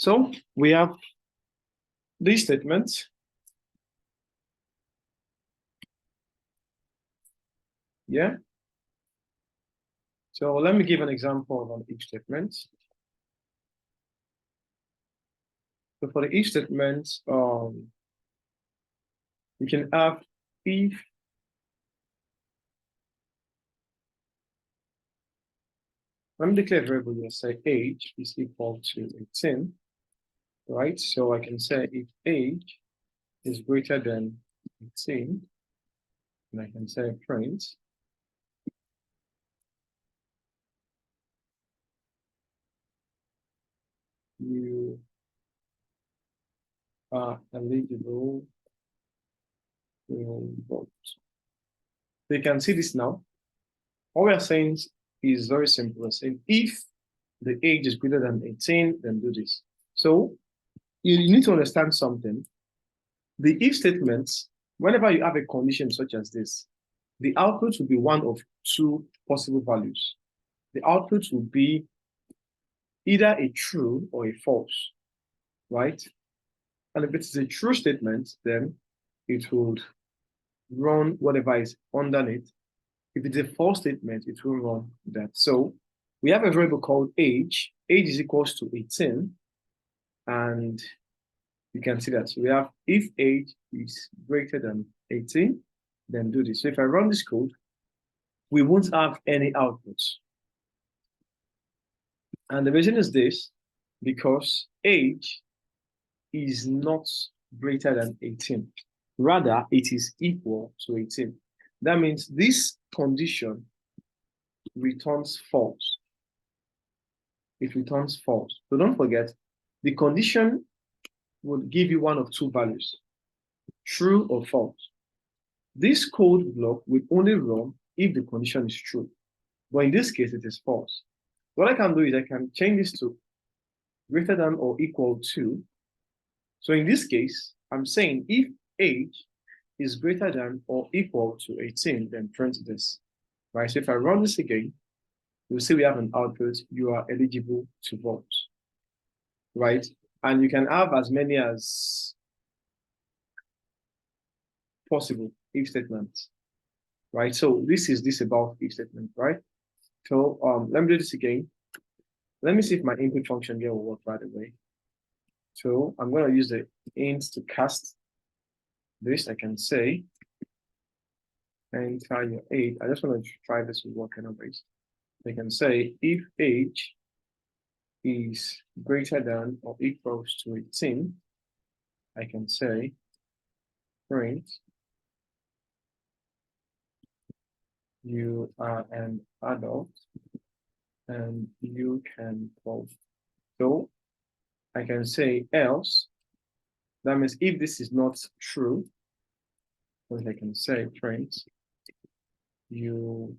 So we have these statements. Yeah. So let me give an example of an if statement. So for the if statement, you can have if let me declare a variable here, say age is equal to 18, right? So I can say if age is greater than 18, and I can say print you are eligible to vote. So you can see this now. All we are saying is very simple. We're saying if the age is greater than 18, then do this. So you need to understand something. The if statements, whenever you have a condition such as this, the output will be one of two possible values. The output will be either a true or a false, right? And if it's a true statement, then it would run whatever is underneath. If it's a false statement, it will run that. So we have a variable called age. Age is equals to 18. And you can see that. So we have if age is greater than 18, then do this. So if I run this code, we won't have any outputs. And the reason is this, because age is not greater than 18. Rather, it is equal to 18. That means this condition returns false. It returns false. So don't forget, the condition would give you one of two values, true or false. This code block will only run if the condition is true. But in this case, it is false. What I can do is I can change this to greater than or equal to. So in this case, I'm saying if age is greater than or equal to 18, then print this. Right? So if I run this again, you'll see we have an output, you are eligible to vote. Right? And you can have as many as possible if statements. Right? So this is this about if statement, right? So let me do this again. Let me see if my input function here will work right away. So I'm going to use the int to cast this. I can say enter your age. I just want to try this with working numbers. I can say if age is greater than or equals to 18, I can say print you are an adult and you can vote. So I can say else. That means if this is not true, then I can say print you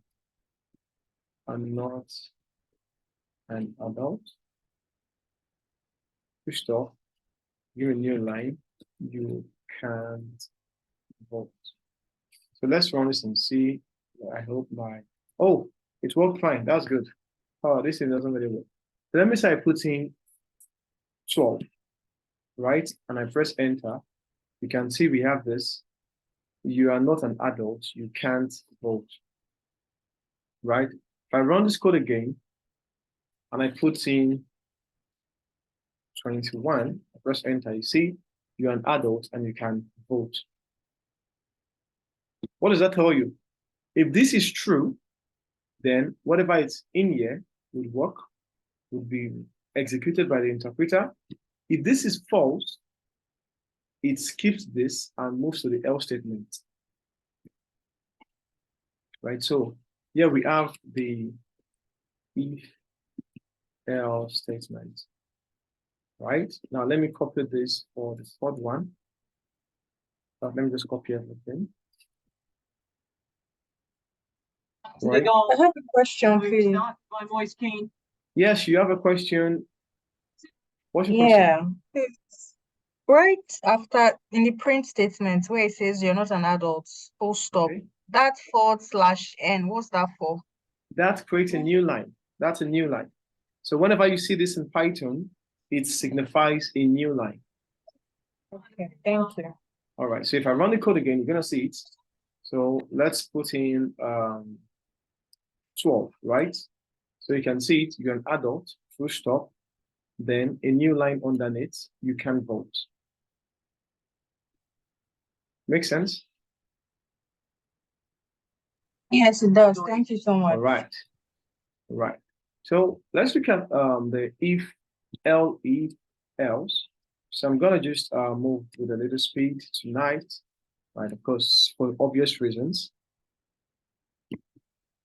are not an adult. To stop, give a new line, you can't vote. So let's run this and see. I hope oh, it worked fine. That's good. Oh, this thing doesn't really work. So let me say I put in 12, right? And I press enter. You can see we have this. You are not an adult. You can't vote, right? If I run this code again and I put in 21, I press enter. You see, you're an adult and you can vote. What does that tell you? If this is true, then whatever is in here would work, would be executed by the interpreter. If this is false, it skips this and moves to the else statement. Right? So here we have the if else statement. Right? Now let me copy this for the third one. Let me just copy everything. Right. I have a question for you. My voice came. Yes, you have a question. What's your question? Right after in the print statement where it says you're not an adult, full stop. Okay. That /n, what's that for? That creates a new line. That's a new line. So whenever you see this in Python, it signifies a new line. Okay, thank you. All right, so if I run the code again, you're gonna see it. So let's put in 12, right? So you can see it, you're an adult, full stop, then a new line underneath, you can vote. Make sense? Yes, it does. Thank you so much. All right. All right. So let's look at the if, else. So I'm gonna just move with a little speed tonight, right? Of course, for obvious reasons.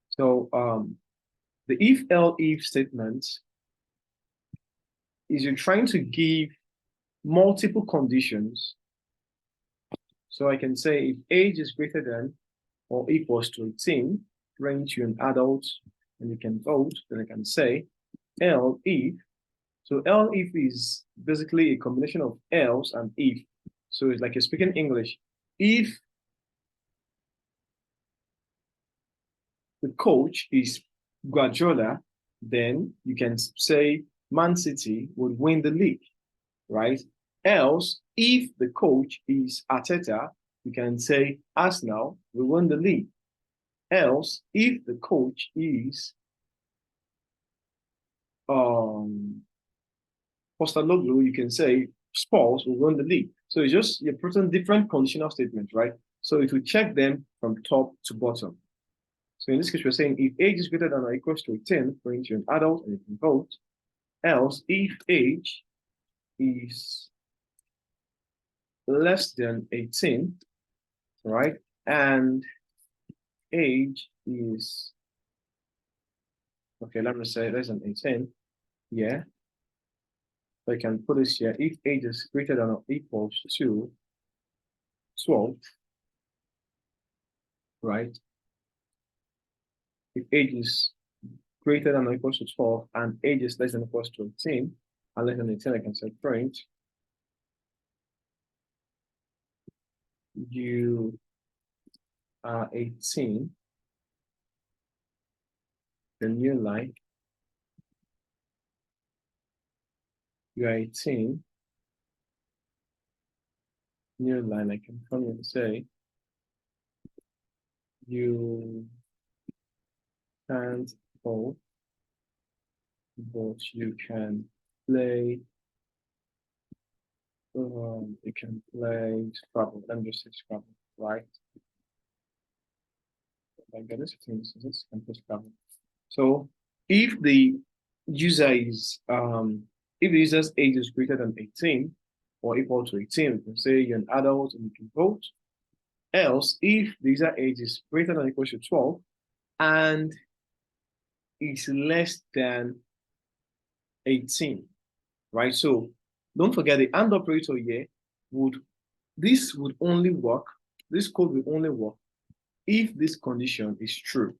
So the if statement is you're trying to give multiple conditions. So I can say if age is greater than or equals to 18, range you an adult, and you can vote, then I can say if. So if is basically a combination of else and if. So it's like you're speaking English. If the coach is Guardiola, then you can say Man City would win the league, right? Else, if the coach is Arteta, you can say Arsenal will win the league. Else, if the coach is Postecoglou, you can say Spurs will win the league. So it's just you're putting different conditional statements, right? So it will check them from top to bottom. So in this case, we're saying if age is greater than or equals to 10, bring you an adult and you can vote. Else, if age is less than 18, right? And age is, okay, let me say less than 18, yeah. So I can put this here. If age is greater than or equals to 12, right? If age is greater than or equals to 12 and age is less than or equals to 18, and less than 18, I can say print. You are 18, the new line. You are 18, new line. I can come and say you can't vote, but you can play. You can play Scrabble. Let me just say Scrabble, right? I get this thing. So this can play Scrabble. So if the user is if the user's age is greater than 18 or equal to 18, we can say you're an adult and you can vote. Else, if the user age is greater than or equal to 12 and is less than 18, right? So don't forget the AND operator here this would only work, this code will only work if this condition is true,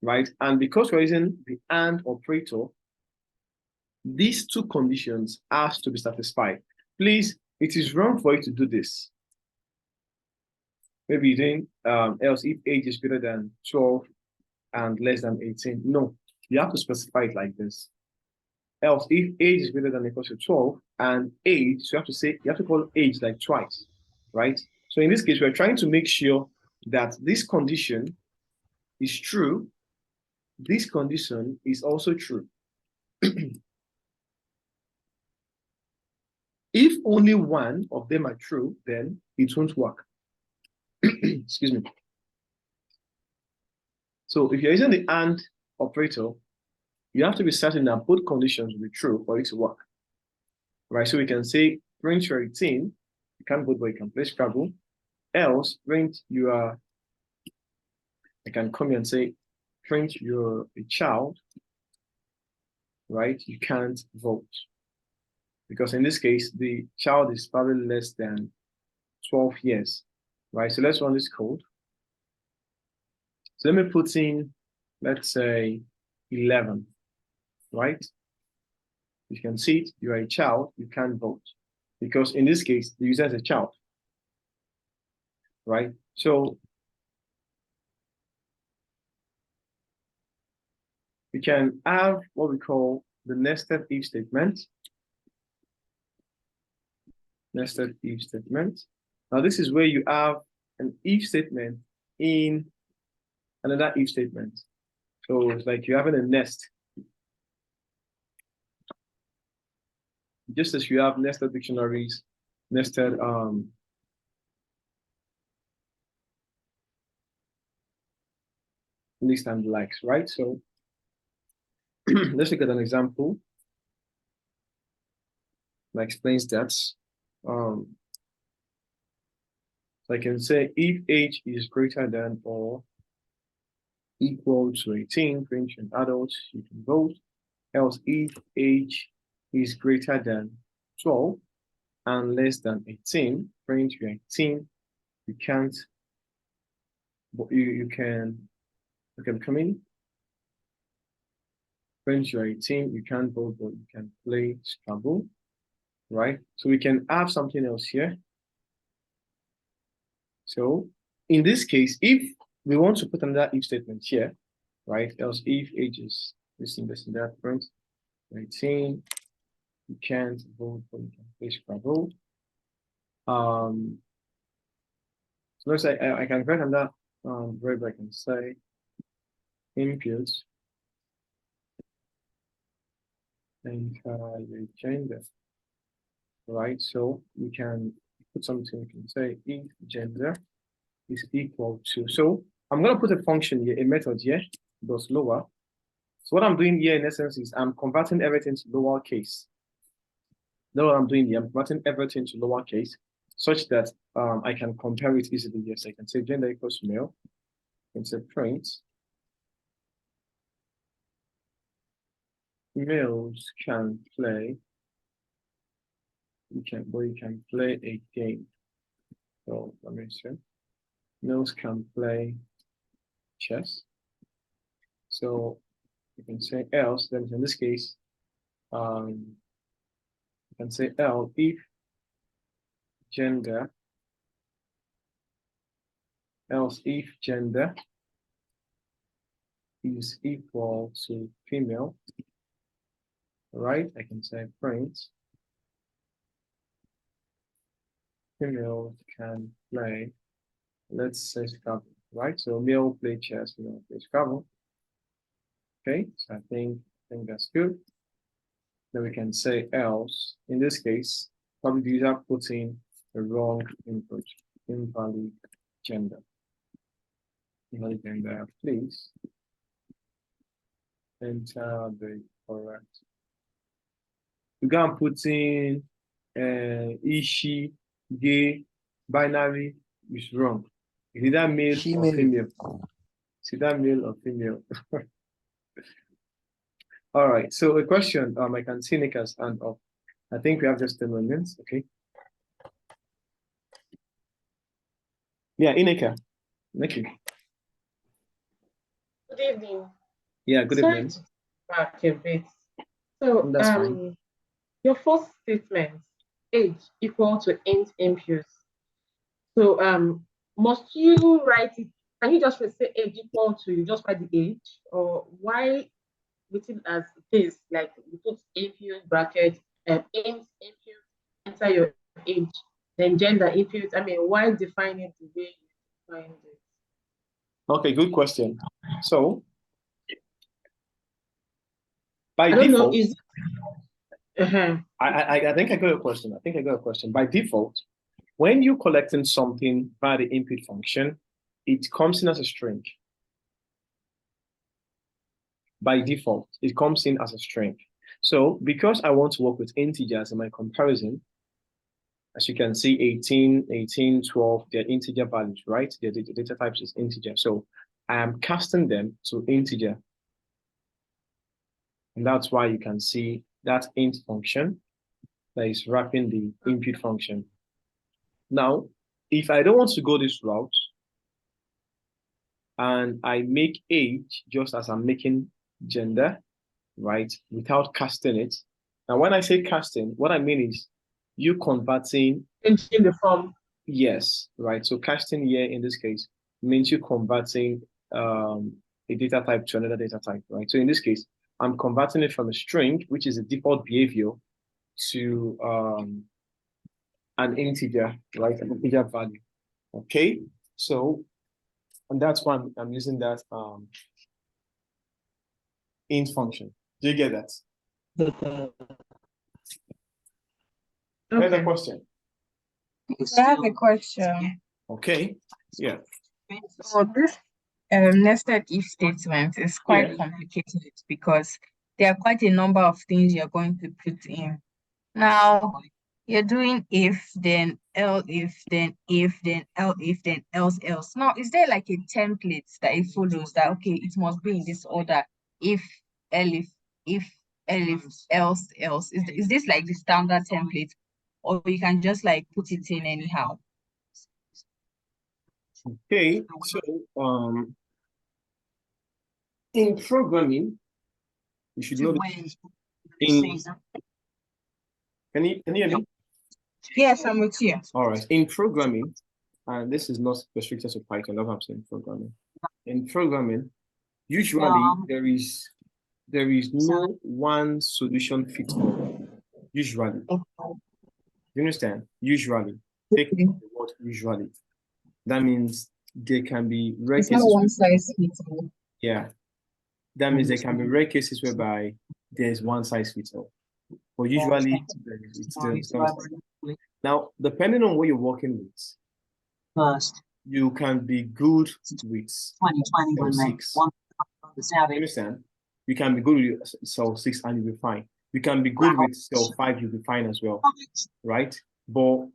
right? And because we're using the AND operator, these two conditions have to be satisfied. Please, it is wrong for you to do this. Maybe you're doing else if age is greater than 12 and less than 18. No, you have to specify it like this. Else, if age is greater than or equal to 12 and age, so you have to call age like twice, right? So in this case, we're trying to make sure that this condition is true. This condition is also true. If only one of them are true, then it won't work. Excuse me. So if you're using the AND operator, you have to be certain that both conditions will be true for it to work. Right? So we can say print your 18, you can't vote, but you can play Scrabble. Else, print your, I can come here and say print you're a child, right? You can't vote. Because in this case, the child is probably less than 12 years, right? So let's run this code. So let me put in, let's say 11, right? You can see it, you're a child, you can't vote. Because in this case, the user is a child, right? So we can have what we call the nested if statement. nested if statement. Now this is where you have an if statement in another if statement. So it's like you're having a nest. Just as you have nested dictionaries, nested list and the likes, right? So let's look at an example that explains that. So I can say if age is greater than or equal to 18, for ancient adults, you can vote. Else, if age is greater than 12 and less than 18, for you're 18, you can't, but you can come in. Friends, you're 18, you can't vote, but you can play Scrabble, right? So we can have something else here. So in this case, if we want to put another if statement here, right? Else if age is this and that, friends, 18, you can't vote, but you can play Scrabble. So let's say I can write another variable. I can say input and gender, right? So we can put something. We can say if gender is equal to. So I'm gonna put a function here, a method here, those lower. So what I'm doing here in essence is I'm converting everything to lowercase. That's what I'm doing here. I'm converting everything to lowercase such that I can compare it easily. Yes, I can say gender equals male. I can say print. Males can play. You can play a game. So let me see. Males can play chess. So you can say else. Then in this case, you can say else if gender. Else if gender is equal to female. Right? I can say print. Female can play. Let's say Scrabble. Right? So male play chess. Male play Scrabble. Okay, so I think that's good. Then we can say else. In this case, probably the user puts in the wrong input, invalid gender. Invalid gender, please enter the correct. You can put in she, gay, binary is wrong. Is either male or female? Is either male or female? All right. So a question. I can see Nika's hand up. I think we have just 10 minutes. Okay. Yeah, Inika. Nikki. Good evening. Yeah, good Sorry evening. to back a bit. So That's fine. Your first statement, age equal to int impute. So must you write it? Can you just say age equal to you just write the age, or why written as it is, like you put impute bracket int impute, enter your age, then gender impute. I mean, why define it the way you defined it? Okay, good question. So by I don't default, know, is I think I got a question. I think I got a question. By default, when you're collecting something via the input function, it comes in as a string. By default, it comes in as a string. So because I want to work with integers in my comparison, as you can see, 18, 18, 12, they're integer values, right? The data types is integer. So I am casting them to integer. And that's why you can see that int function that is wrapping the input function. Now, if I don't want to go this route, and I make age just as I'm making gender, right, without casting it. Now, when I say casting, what I mean is you converting. Changing the form. Yes, right. So casting here in this case means you converting a data type to another data type, right? So in this case, I'm converting it from a string, which is a default behavior, to an integer, right? An integer value. Okay, so and that's why I'm using that int function. Do you get that? Here's a question. I have a question. Okay, yeah. So this nested if statement is quite Yeah. complicated because there are quite a number of things you're going to put in. Now, you're doing if, then else, if, then else, if, then else. Now, is there like a template that it follows that, okay, it must be in this order? If, else. Is this like the standard template? Or you can just like put it in anyhow? Okay, so in programming, you should know this. Can you hear me? Yes, I'm with you. All right. In programming, and this is not restricted to Python, that's what I'm saying programming. In programming, usually there is no one solution fits all. Usually. You understand? Usually. Take the word usually. That means there can be rare It's not cases. one size fits all. Yeah. That means there can be rare cases whereby there's one size fits all. But usually it's not. Now, depending on what you're working with, First, you can be good with 2020 6. You understand? You can be good with cell 6 and you'll be fine. You can be good with cell 5, you'll be fine as well, right? But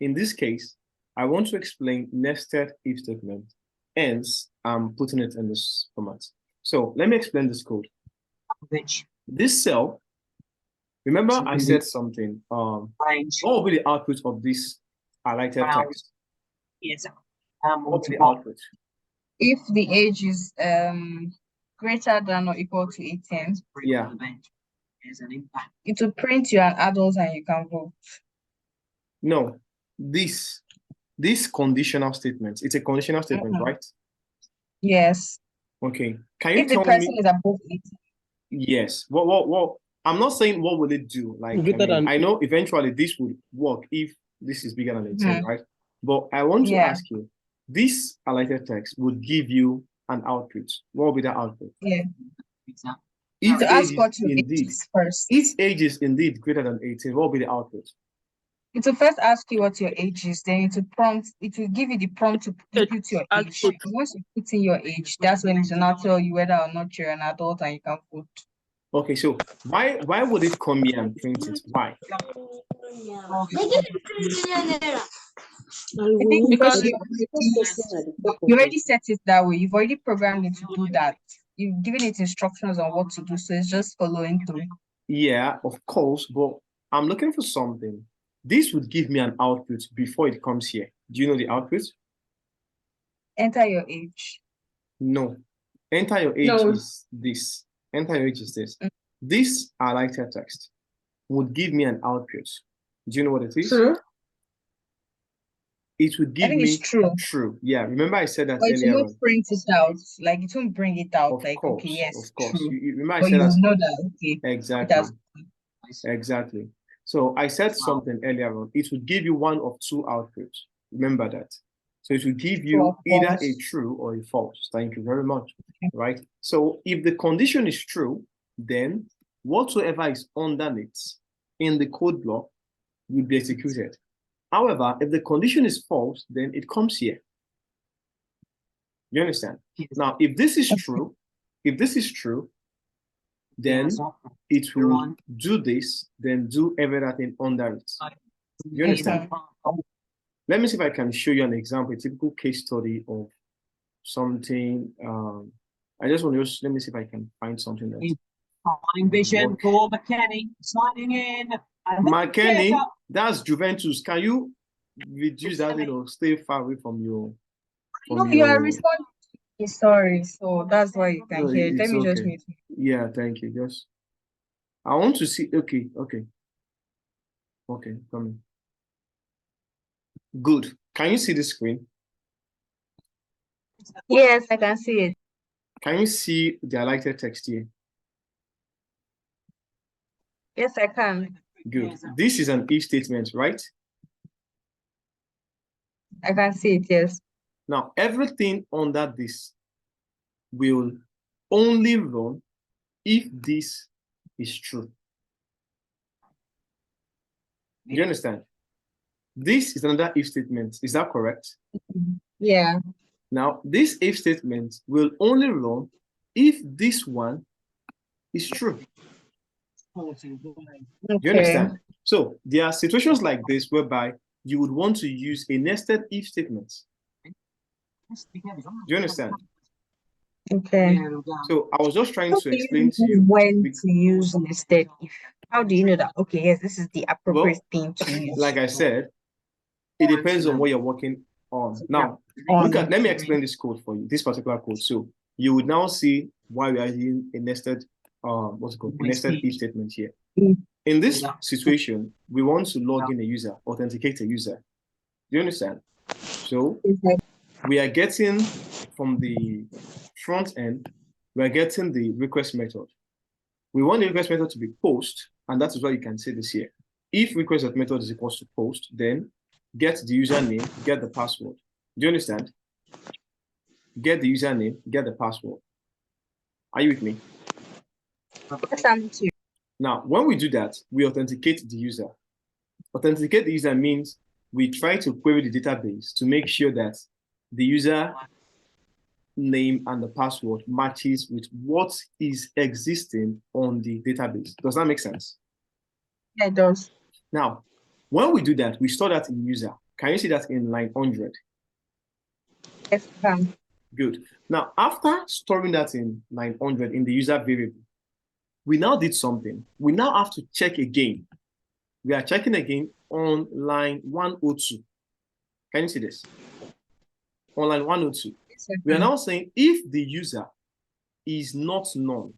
in this case, I want to explain nested if statement. Hence, I'm putting it in this format. So let me explain this code. Which this cell, remember I said something. What will be the output of this highlighted text? Yes. What will be the output? If the age is greater than or equal to 18, yeah, it will print you an adult and you can vote. No, this conditional statement. It's a conditional statement, right? Yes. Okay. Can you if the tell person me? is above 18. Yes. What? I'm not saying what will it do. Like I know eventually this would work if this is bigger than 18, right? But I want to ask you, this highlighted text would give you an output. What will be the output? Yeah. If to ask what your indeed, age is first. If age is indeed greater than 18, what will be the output? It will first ask you what your age is, then it will give you the prompt to input your age. Once you put in your age, that's when it will now tell you whether or not you're an adult and you can vote. Okay, so why would it come here and print it? Why? Because you already set it that way. You've already programmed it to do that. You've given it instructions on what to do, so it's just following through. Yeah, of course, but I'm looking for something. This would give me an output before it comes here. Do you know the output? Enter your age. No. Enter your age is this. Enter your age is this. This highlighted text would give me an output. Do you know what it is? True. It would give me it's true. True. Yeah. Remember I said that but earlier. It won't print it out. Like it won't bring it out. Of like course, okay, yes, of course. true. You remember but I said you that. know that okay. Exactly. Exactly. So I said something earlier on. It would give you one of two outputs. Remember that. So it will give you either a true or a false. Thank you very much. Right? So if the condition is true, then whatsoever is underneath in the code block will be executed. However, if the condition is false, then it comes here. You understand? Now, if this is true, then it will do this, then do everything under it. You understand? Let me see if I can show you an example, a typical case study of something. I just want to let me see if I can find something that. Vision for McKenny signing in. McKenny, that's Juventus. Can you reduce that, stay far away from your. You are responding. Sorry, so that's why you can hear. Let me just mute. Yeah, thank you. Just I want to see. Okay, coming. Good. Can you see the screen? Yes, I can see it. Can you see the highlighted text here? Yes, I can. Good. This is an if statement, right? I can see it, yes. Now, everything under this will only run if this is true. Do you understand? This is another if statement. Is that correct? Yeah. Now, this if statement will only run if this one is true. Do you Okay. understand? So there are situations like this whereby you would want to use a nested if statement. Do you understand? Okay. So I was just trying How to do you explain to know you. when to use nested if? How do you know that? Okay, yes, this is the appropriate Well, thing to use. like I said, it depends on what you're working on. Now, let me explain this code for you, this particular code. So you would now see why we are using a nested, what's it called? A nested if statement here. In this situation, we want to log in a user, authenticate a user. Do you understand? So we are getting from the front end, we are getting the request method. We want the request method to be post, and that is why you can see this here. If request method is equals to post, then get the username, get the password. Do you understand? Get the username, get the password. Are you with me? Yes, I'm with you. Now, when we do that, we authenticate the user. Authenticate the user means we try to query the database to make sure that the user name and the password matches with what is existing on the database. Does that make sense? Yeah, it does. Now, when we do that, we store that in user. Can you see that in line 100? Yes, I can. Good. Now, after storing that in line 100 in the user variable, we now did something. We now have to check again. We are checking again on line 102. Can you see this? On line 102. Yes, I We are can. now saying if the user is not known.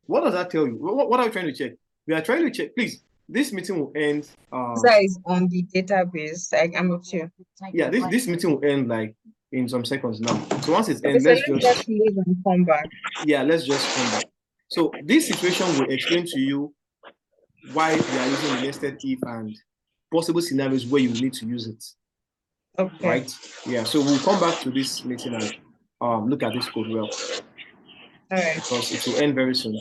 What does that tell you? What are we trying to check? We are trying to check, please, this meeting will end. User is on the database. I'm with you. Yeah, this meeting will end like in some seconds now. So once it's Okay, end, so let's let's just just leave and come back. yeah, let's just come back. So this situation will explain to you why we are using the nested if and possible scenarios where you will need to use it. Okay. Right? Yeah. So we'll come back to this meeting and look at this code well. All right. Because it will end very soon.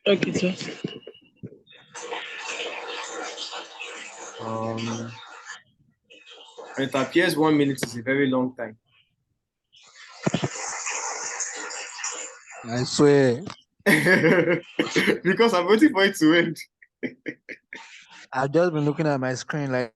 Okay, sir. It appears 1 minute is a very long time. I swear. Because I'm waiting for it to end. I've just been looking at my screen like